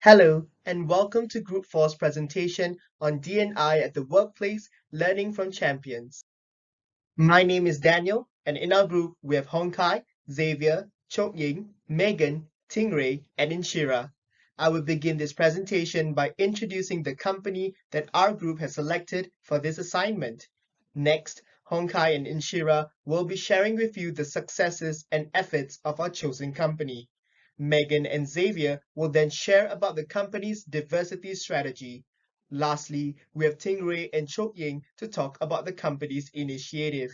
Hello, and welcome to Group 4's presentation on D&I at the Workplace, Learning from Champions. My name is Daniel, and in our group we have Hongkai, Xavier, Chok Ying, Megan, Ting Rui, and Insyirah. I will begin this presentation by introducing the company that our group has selected for this assignment. Next, Hongkai and Insyirah will be sharing with you the successes and efforts of our chosen company. Megan and Xavier will then share about the company's diversity strategy. Lastly, we have Ting Rui and Chok Ying to talk about the company's initiative.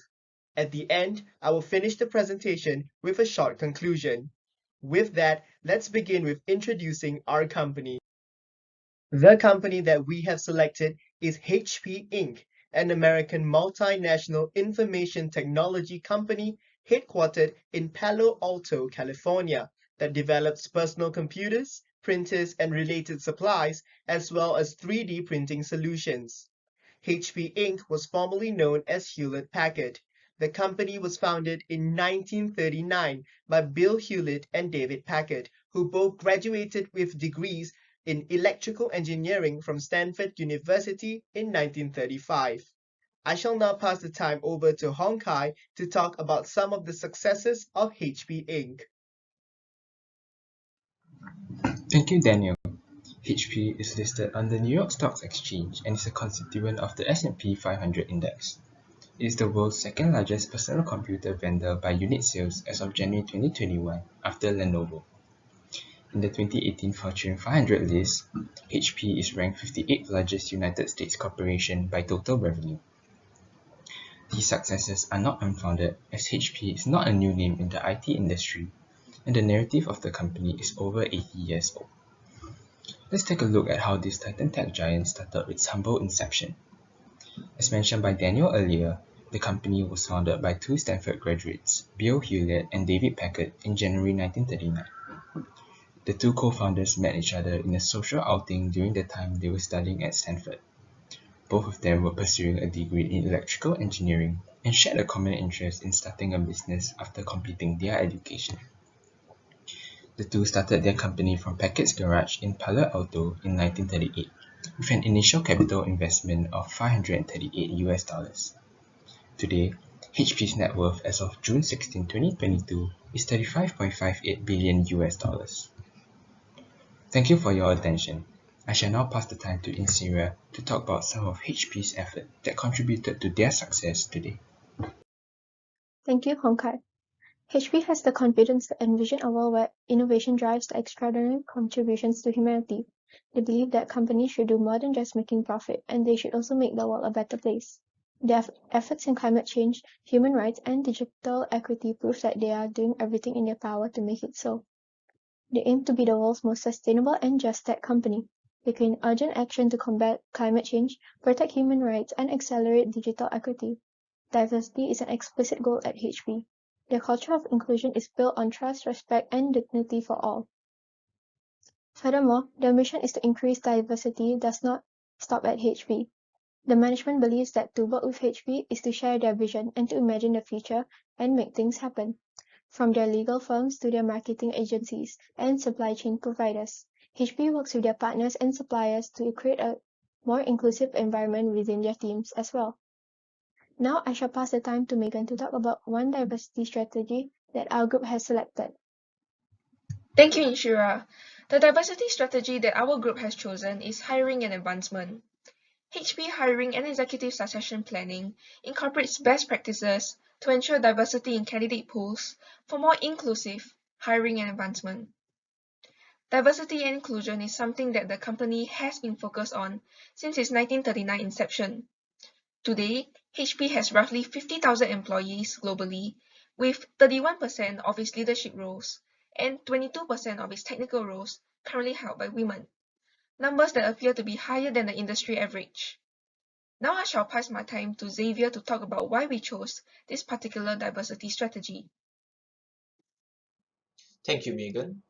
At the end, I will finish the presentation with a short conclusion. With that, let's begin with introducing our company. The company that we have selected is HP Inc., an American multinational information technology company headquartered in Palo Alto, California, that develops personal computers, printers, and related supplies, as well as 3D printing solutions. HP Inc. was formerly known as Hewlett-Packard. The company was founded in 1939 by Bill Hewlett and David Packard, who both graduated with degrees in electrical engineering from Stanford University in 1935. I shall now pass the time over to Hongkai to talk about some of the successes of HP Inc. Thank you, Daniel. HP is listed on the New York Stock Exchange and is a constituent of the S&P 500 index. It is the world's second largest personal computer vendor by unit sales as of January 2021 after Lenovo. In the 2018 Fortune 500 list, HP is ranked 58th largest United States corporation by total revenue. These successes are not unfounded, as HP is not a new name in the IT industry, and the narrative of the company is over 80 years old. Let's take a look at how this Titan tech giant started its humble inception. As mentioned by Daniel earlier, the company was founded by two Stanford graduates, Bill Hewlett and David Packard, in January 1939. The two co-founders met each other in a social outing during the time they were studying at Stanford. Both of them were pursuing a degree in electrical engineering and shared a common interest in starting a business after completing their education. The two started their company from Packard's garage in Palo Alto in 1938 with an initial capital investment of $538. Today, HP's net worth as of June 16, 2022 is $35.58 billion. Thank you for your attention. I shall now pass the time to Insyirah to talk about some of HP's efforts that contributed to their success today. Thank you, Hongkai. HP has the confidence to envision a world where innovation drives the extraordinary contributions to humanity. They believe that companies should do more than just making profit, and they should also make the world a better place. Their efforts in climate change, human rights, and digital equity prove that they are doing everything in their power to make it so. They aim to be the world's most sustainable and just tech company. They claim urgent action to combat climate change, protect human rights, and accelerate digital equity. Diversity is an explicit goal at HP. Their culture of inclusion is built on trust, respect, and dignity for all. Furthermore, their mission is to increase diversity does not stop at HP. The management believes that to work with HP is to share their vision and to imagine the future and make things happen. From their legal firms to their marketing agencies and supply chain providers, HP works with their partners and suppliers to create a more inclusive environment within their teams as well. Now I shall pass the time to Megan to talk about one diversity strategy that our group has selected. Thank you, Insyirah. The diversity strategy that our group has chosen is hiring and advancement. HP hiring and executive succession planning incorporates best practices to ensure diversity in candidate pools for more inclusive hiring and advancement. Diversity and inclusion is something that the company has been focused on since its 1939 inception. Today, HP has roughly 50,000 employees globally, with 31% of its leadership roles and 22% of its technical roles currently held by women, numbers that appear to be higher than the industry average. Now I shall pass my time to Xavier to talk about why we chose this particular diversity strategy. Thank you, Megan.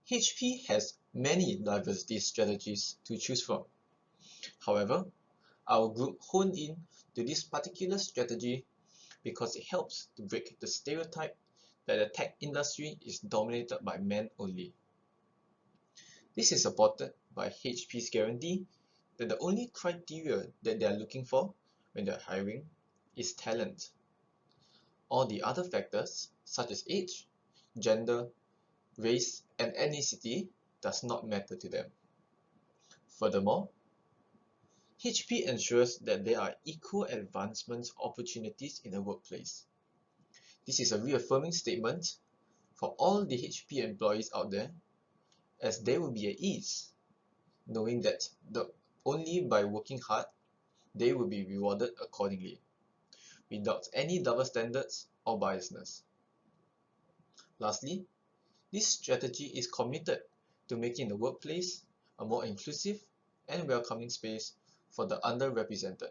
HP has many diversity strategies to choose from. However, our group honed in to this particular strategy because it helps to break the stereotype that the tech industry is dominated by men only. This is supported by HP's guarantee that the only criteria that they are looking for when they are hiring is talent. All the other factors, such as age, gender, race, and ethnicity, does not matter to them. Furthermore, HP ensures that there are equal advancement opportunities in the workplace. This is a reaffirming statement for all the HP employees out there, as they will be at ease, knowing that only by working hard, they will be rewarded accordingly, without any double standards or biasness. Lastly, this strategy is committed to making the workplace a more inclusive and welcoming space for the underrepresented,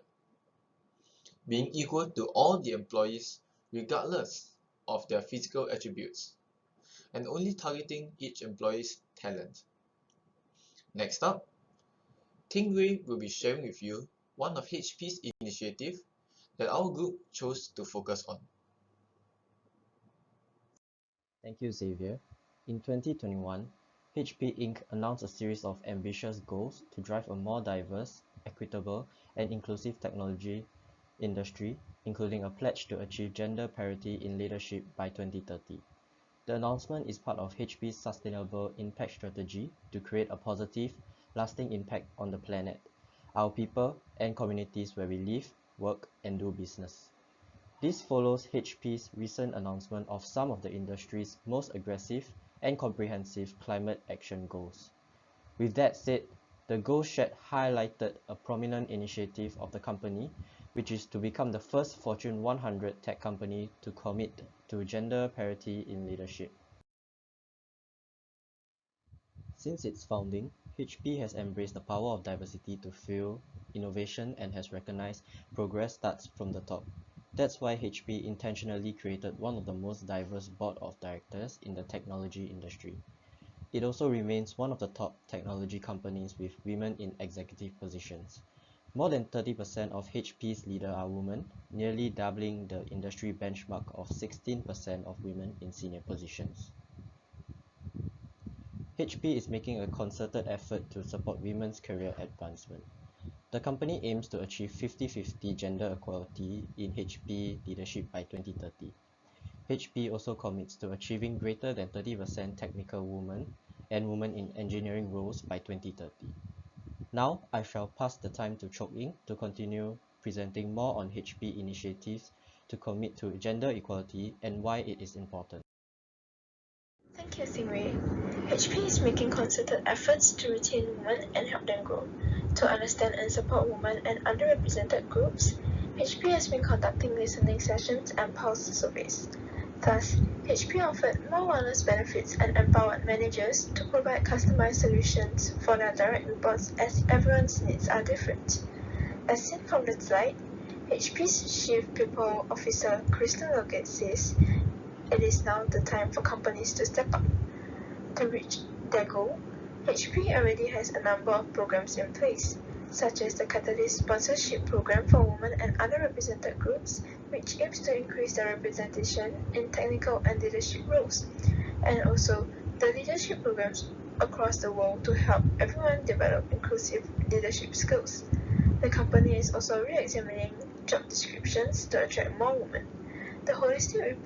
being equal to all the employees regardless of their physical attributes, and only targeting each employee's talent. Next up, Ting Rui will be sharing with you one of HP's initiatives that our group chose to focus on. Thank you, Xavier. In 2021, HP Inc. announced a series of ambitious goals to drive a more diverse, equitable, and inclusive technology industry, including a pledge to achieve gender parity in leadership by 2030. The announcement is part of HP's sustainable impact strategy to create a positive, lasting impact on the planet, our people, and communities where we live, work, and do business. This follows HP's recent announcement of some of the industry's most aggressive and comprehensive climate action goals. With that said, the goals shared highlighted a prominent initiative of the company, which is to become the first Fortune 100 tech company to commit to gender parity in leadership. Since its founding, HP has embraced the power of diversity to fuel innovation and has recognized progress starts from the top. That's why HP intentionally created one of the most diverse board of directors in the technology industry. It also remains one of the top technology companies with women in executive positions. More than 30% of HP's leaders are women, nearly doubling the industry benchmark of 16% of women in senior positions. HP is making a concerted effort to support women's career advancement. The company aims to achieve 50-50 gender equality in HP leadership by 2030. HP also commits to achieving greater than 30% technical women and women in engineering roles by 2030. Now, I shall pass the time to Chok Ying to continue presenting more on HP initiatives to commit to gender equality and why it is important. Thank you, Ting Rui. HP is making concerted efforts to retain women and help them grow. To understand and support women and underrepresented groups, HP has been conducting listening sessions and pulse surveys. Thus, HP offered more wellness benefits and empowered managers to provide customized solutions for their direct reports as everyone's needs are different. As seen from the slide, HP's Chief People Officer Kristen Lockett says, "It is now the time for companies to step up." To reach their goal, HP already has a number of programs in place, such as the Catalyst Sponsorship Program for women and underrepresented groups, which aims to increase their representation in technical and leadership roles, and also the leadership programs across the world to help everyone develop inclusive leadership skills. The company is also re-examining job descriptions to attract more women. The holistic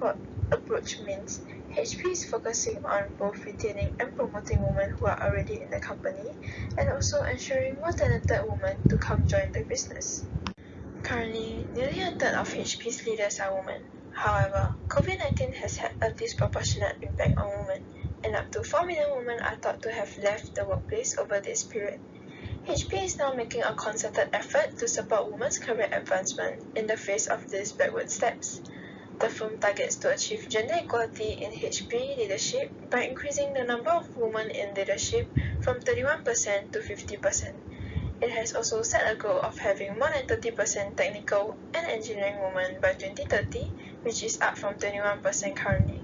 approach means HP is focusing on both retaining and promoting women who are already in the company and also ensuring more talented women to come join the business. Currently, nearly a third of HP's leaders are women. However, COVID-19 has had a disproportionate impact on women, and up to 4 million women are thought to have left the workplace over this period. HP is now making a concerted effort to support women's career advancement in the face of these backward steps. The firm targets to achieve gender equality in HP leadership by increasing the number of women in leadership from 31% to 50%. It has also set a goal of having more than 30% technical and engineering women by 2030, which is up from 21% currently.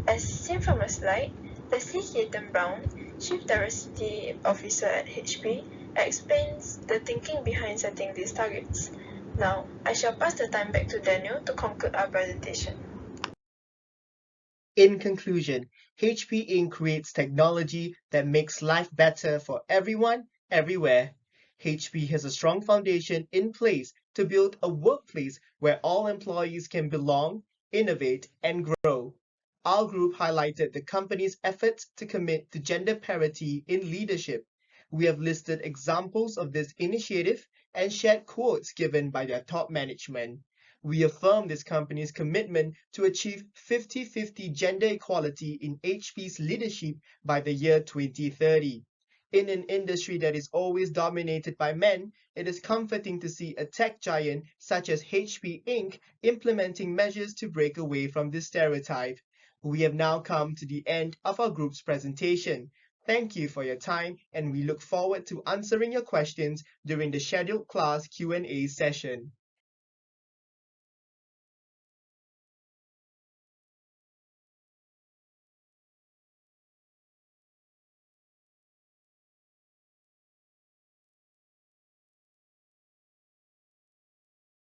As seen from the slide, Leslie Caton-Brown, Chief Diversity Officer at HP, explains the thinking behind setting these targets. Now, I shall pass the time back to Daniel to conclude our presentation. In conclusion, HP Inc. creates technology that makes life better for everyone, everywhere. HP has a strong foundation in place to build a workplace where all employees can belong, innovate, and grow. Our group highlighted the company's efforts to commit to gender parity in leadership. We have listed examples of this initiative and shared quotes given by their top management. We affirm this company's commitment to achieve 50-50 gender equality in HP's leadership by the year 2030. In an industry that is always dominated by men, it is comforting to see a tech giant such as HP Inc. implementing measures to break away from this stereotype. We have now come to the end of our group's presentation. Thank you for your time, and we look forward to answering your questions during the scheduled class Q&A session.